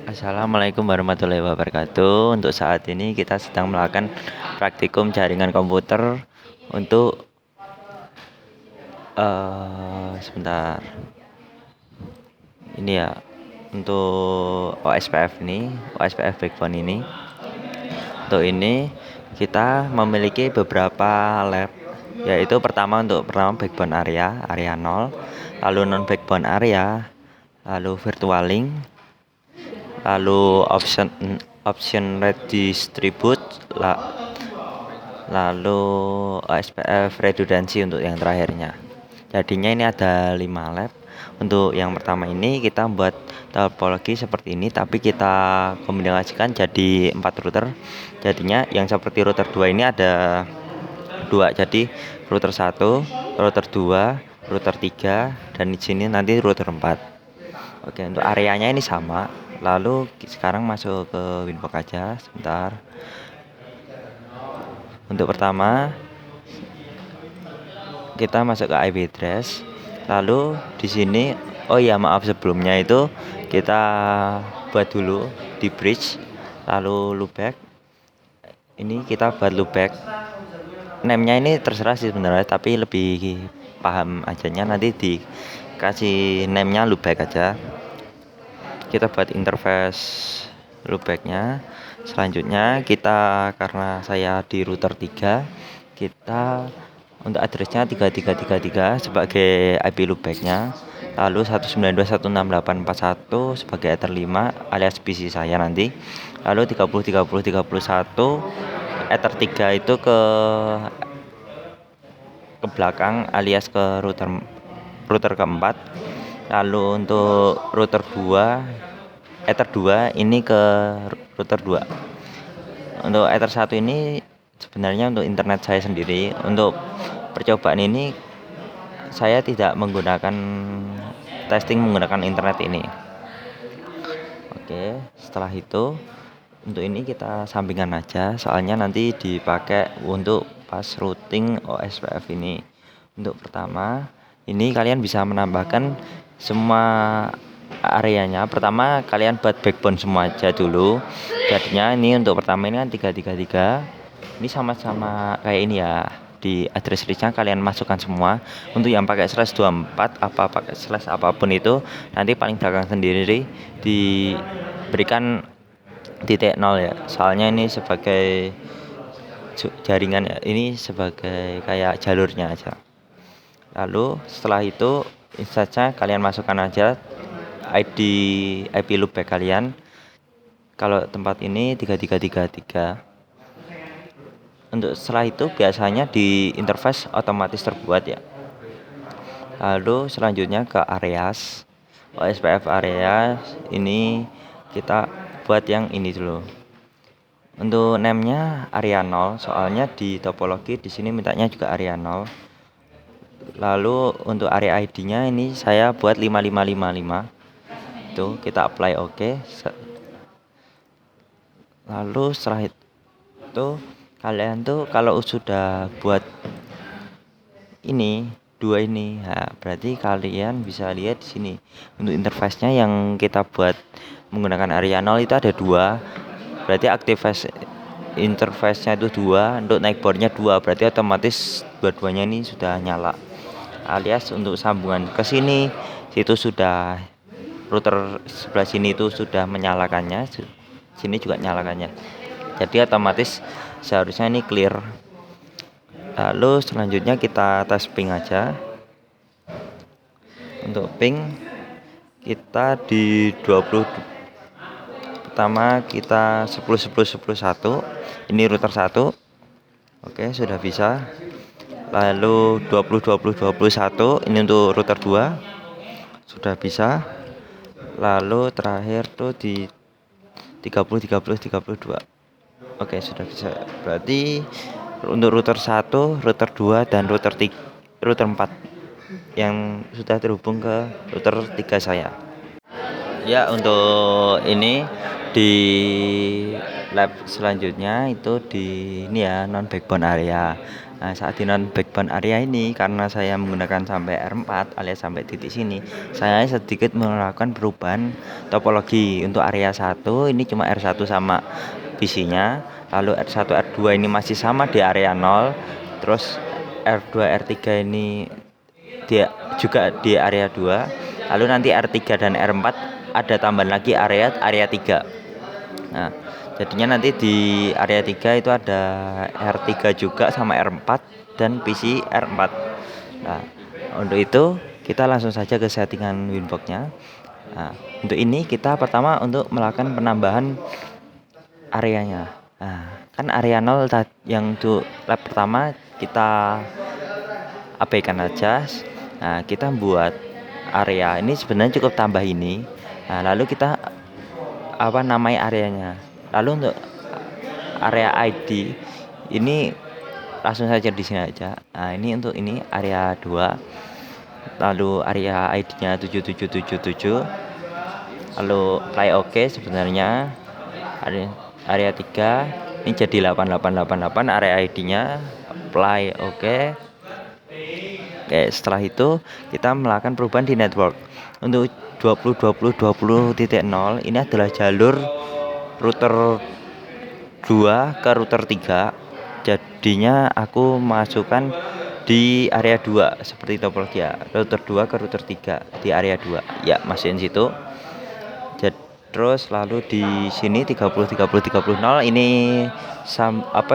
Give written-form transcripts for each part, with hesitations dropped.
Assalamualaikum warahmatullahi wabarakatuh. Untuk saat ini kita sedang melakukan praktikum jaringan komputer untuk sebentar. Ini ya untuk OSPF backbone ini. Untuk ini kita memiliki beberapa lab, yaitu pertama backbone area 0, lalu non backbone area, lalu virtualing, lalu option redistribute, lalu OSPF redundancy untuk yang terakhirnya. Jadinya ini ada 5 lab. Untuk yang pertama ini kita buat topologi seperti ini, tapi kita kombinasikan jadi 4 router. Jadinya yang seperti router 2 ini ada 2, jadi router 1, router 2, router 3, dan di sini nanti router 4. Oke, untuk areanya ini sama. Lalu sekarang masuk ke Winbox aja sebentar. Untuk pertama kita masuk ke IP address. Lalu di sini maaf, sebelumnya itu kita buat dulu di bridge, lalu loopback. Ini kita buat loopback. Name-nya ini terserah sih sebenarnya, tapi lebih paham ajanya nanti dikasih name-nya loopback aja. Kita buat interface loopback-nya. Selanjutnya kita, karena saya di router 3, kita untuk addressnya 3333 sebagai IP loopback-nya, lalu 192.168.41 sebagai ether 5 alias PC saya nanti, lalu 30.30.31 ether 3 itu ke belakang alias ke router keempat. Lalu untuk router 2 ether 2 ini ke router 2. Untuk ether 1 ini sebenarnya untuk internet saya sendiri. Untuk percobaan ini saya tidak menggunakan testing menggunakan internet ini. Oke, setelah itu untuk ini kita sampingkan aja, soalnya nanti dipakai untuk pas routing OSPF ini. Untuk pertama ini kalian bisa menambahkan semua areanya. Pertama kalian buat backbone semua aja dulu. Jadinya ini untuk pertama ini kan 333. Ini sama-sama kayak ini ya. Di address listnya kalian masukkan semua. Untuk yang pakai /24 pakai slash apapun itu, nanti paling belakang sendiri diberikan titik 0 ya. Soalnya ini sebagai jaringan ya, ini sebagai kayak jalurnya aja. Lalu setelah itu saja kalian masukkan aja IP loopback kalian. Kalau tempat ini 3333. Untuk setelah itu biasanya di interface otomatis terbuat ya. Lalu selanjutnya ke areas, OSPF area ini kita buat yang ini dulu. Untuk name-nya area 0, soalnya di topologi di sini mintanya juga area 0. Lalu untuk area ID-nya ini saya buat 5555. Itu kita apply oke. Lalu setelah itu kalian tuh kalau sudah buat ini dua ini, nah, berarti kalian bisa lihat di sini untuk interface-nya yang kita buat menggunakan area 0 itu ada 2. Berarti interface-nya itu 2, untuk naik board-nya 2, berarti otomatis dua-duanya ini sudah nyala. Alias untuk sambungan ke sini situ sudah, router sebelah sini itu sudah menyalakannya, sini juga nyalakannya. Jadi otomatis seharusnya ini clear. Lalu selanjutnya kita tes ping aja. Untuk ping kita di 20, pertama kita 10.10.10.1. Ini router 1. Oke, sudah bisa. Lalu 20.20.21 ini untuk router 2. Sudah bisa. Lalu terakhir tuh di 30.30.32. Oke, sudah bisa. Berarti untuk router 1, router 2 dan router 4 yang sudah terhubung ke router 3 saya. Ya, untuk ini di lab selanjutnya itu di ini ya, non backbone area. Nah, saat di non backbone area ini karena saya menggunakan sampai R4 alias sampai titik sini, saya sedikit melakukan perubahan topologi. Untuk area 1 ini cuma R1 sama PC-nya, lalu R1 R2 ini masih sama di area 0, terus R2 R3 ini dia juga di area 2, lalu nanti R3 dan R4 ada tambahan lagi area 3. Nah, jadinya nanti di area 3 itu ada R3 juga sama R4 dan PC R4. Nah, untuk itu kita langsung saja ke settingan Winbox-nya. Nah, untuk ini kita pertama untuk melakukan penambahan areanya. Nah, kan area 0 yang untuk lab pertama kita abaikan aja. Nah, kita buat area ini sebenarnya cukup tambah ini. Nah, lalu kita namai areanya. Lalu untuk area ID ini langsung saja di sini aja. Nah, ini untuk ini area 2. Lalu area ID-nya 7777. Lalu play OK sebenarnya area 3 ini jadi 8888 area ID-nya, play OK. Oke, setelah itu kita melakukan perubahan di network. Untuk 20.20.20.0 ini adalah jalur router 2 ke router 3. Jadinya aku masukkan di area 2 seperti topologi ya. Router 2 ke router 3 di area 2. Ya, masukin situ. Terus lalu di sini 30.30.30.0 ini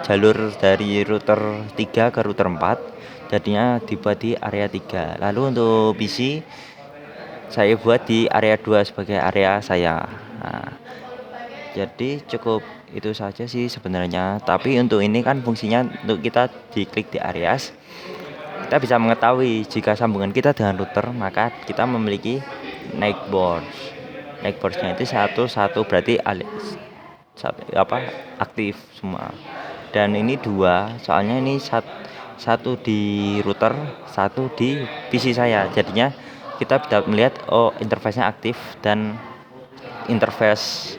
jalur dari router 3 ke router 4. Jadinya dibuat di area 3. Lalu untuk PC saya buat di area 2 sebagai area saya. Nah, jadi cukup itu saja sih sebenarnya. Tapi untuk ini kan fungsinya untuk kita diklik di areas, kita bisa mengetahui jika sambungan kita dengan router, maka kita memiliki Nightboards-nya itu satu berarti aktif semua. Dan ini 2, soalnya ini satu di router, satu di PC saya. Jadinya kita bisa melihat interface-nya aktif dan interface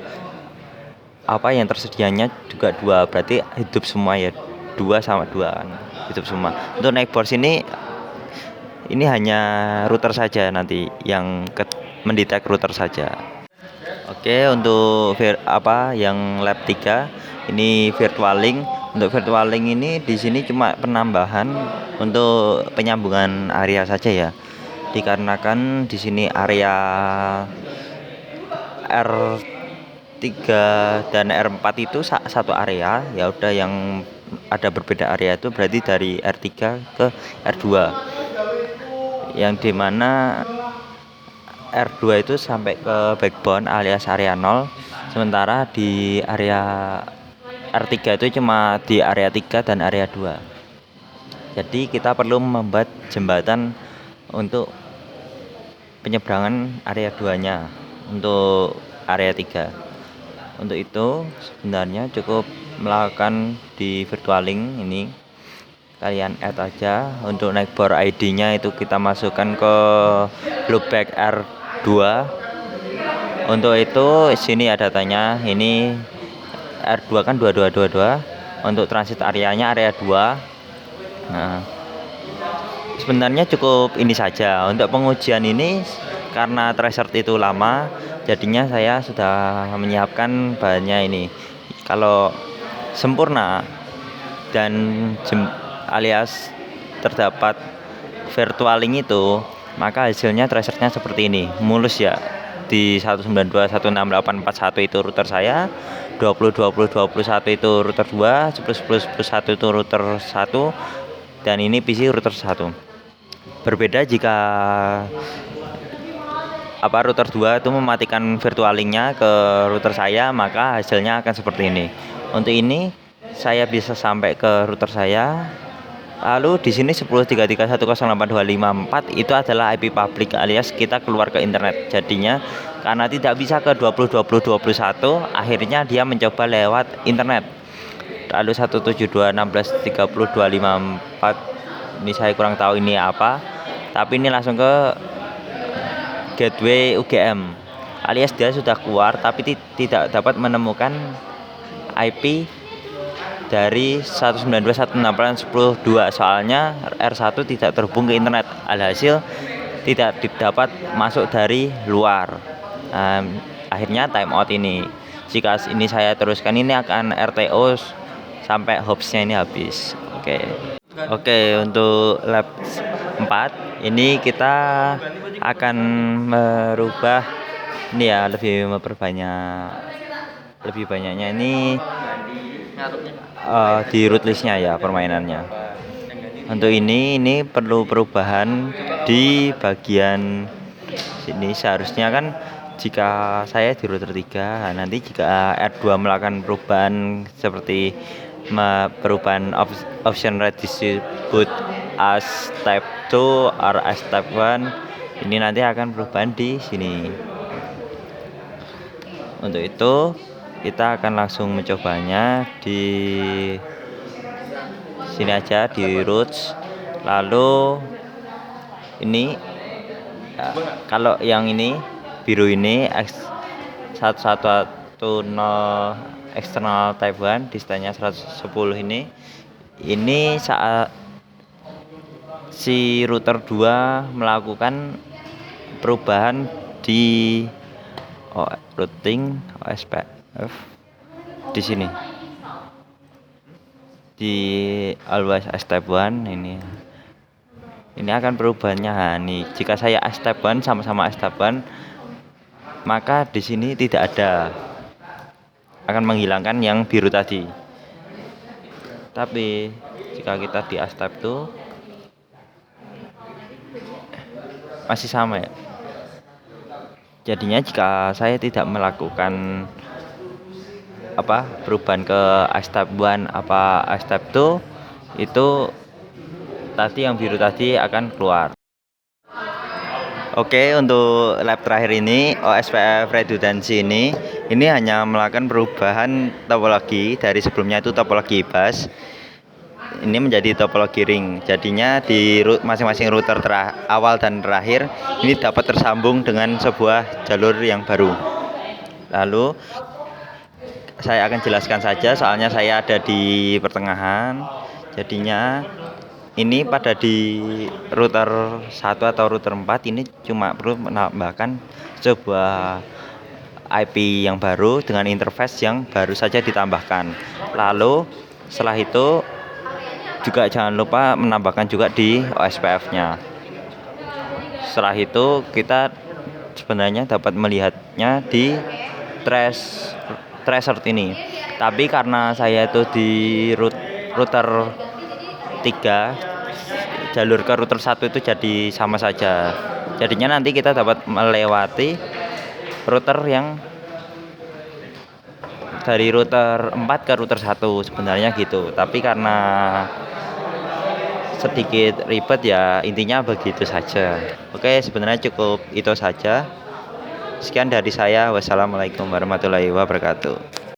yang tersedianya juga 2, berarti hidup semua ya. 2 sama 2 kan hidup semua. Untuk Nightboards ini hanya router saja nanti yang mendetek router saja. Oke, untuk yang lab 3 ini virtualing. Untuk virtualing ini di sini cuma penambahan untuk penyambungan area saja ya. Dikarenakan di sini area R3 dan R4 itu satu area, ya udah yang ada berbeda area itu berarti dari R3 ke R2. Yang dimana R2 itu sampai ke backbone alias area 0, sementara di area R3 itu cuma di area 3 dan area 2. Jadi kita perlu membuat jembatan untuk penyeberangan area 2-nya untuk area 3. Untuk itu sebenarnya cukup melakukan di virtualing ini, kalian add aja. Untuk Nightboard ID-nya itu kita masukkan ke loopback R2. Untuk itu sini ada datanya, ini R2 kan 2222. Untuk transit areanya area 2. Nah, sebenarnya cukup ini saja. Untuk pengujian ini karena threshold itu lama, jadinya saya sudah menyiapkan bahannya ini. Kalau sempurna dan alias terdapat virtualing itu, maka hasilnya tracernya seperti ini, mulus ya. Di 192.168.41 itu router saya, 20.20.21 itu router 2, 11.11.1 itu router 1, dan ini PC router 1. Berbeda jika router 2 itu mematikan virtualingnya ke router saya, maka hasilnya akan seperti ini. Untuk ini saya bisa sampai ke router saya. Lalu di sini 10.331.08254 itu adalah IP public alias kita keluar ke internet. Jadinya karena tidak bisa ke 20.20.21, akhirnya dia mencoba lewat internet. Lalu 172.16.30.254 ini saya kurang tahu ini apa, tapi ini langsung ke gateway UGM alias dia sudah keluar tapi tidak dapat menemukan IP dari 192.168.10.2, soalnya R1 tidak terhubung ke internet, alhasil tidak dapat masuk dari luar. Akhirnya timeout ini. Jika ini saya teruskan, ini akan RTO sampai hopsnya ini habis. Oke, untuk lab 4 ini kita akan merubah ini ya, lebih banyaknya ini di root listnya ya, permainannya. Untuk ini perlu perubahan di bagian sini. Seharusnya kan jika saya di router 3, nanti jika R2 melakukan perubahan seperti perubahan option redistribute as type 2 or as type 1, ini nanti akan perubahan di sini. Untuk itu kita akan langsung mencobanya di sini aja, di roots. Lalu ini kalau yang ini biru ini X1110 external type 1 distanya 110 ini saat si router 2 melakukan perubahan di routing OSPF di sini, di always as type 1 ini akan perubahannya. Nih, jika saya as type 1 sama-sama as type 1, maka di sini tidak ada, akan menghilangkan yang biru tadi. Tapi jika kita di as type 2 masih sama ya. Jadinya jika saya tidak melakukan perubahan ke as type 1 as type 2, itu tadi yang biru tadi akan keluar. Oke, untuk lab terakhir ini OSPF redundancy ini hanya melakukan perubahan topologi. Dari sebelumnya itu topologi bus, ini menjadi topologi ring. Jadinya di masing-masing router awal dan terakhir ini dapat tersambung dengan sebuah jalur yang baru. Lalu saya akan jelaskan saja, soalnya saya ada di pertengahan. Jadinya ini pada di router 1 atau router 4 ini cuma perlu menambahkan sebuah IP yang baru dengan interface yang baru saja ditambahkan. Lalu setelah itu juga jangan lupa menambahkan juga di OSPF-nya. Setelah itu kita sebenarnya dapat melihatnya di tracer ini. Tapi karena saya itu di router 3, jalur ke router 1 itu jadi sama saja. Jadinya nanti kita dapat melewati router yang dari router 4 ke router 1 sebenarnya gitu. Tapi karena sedikit ribet ya, intinya begitu saja. Oke, sebenarnya cukup itu saja. Sekian dari saya. Wassalamualaikum warahmatullahi wabarakatuh.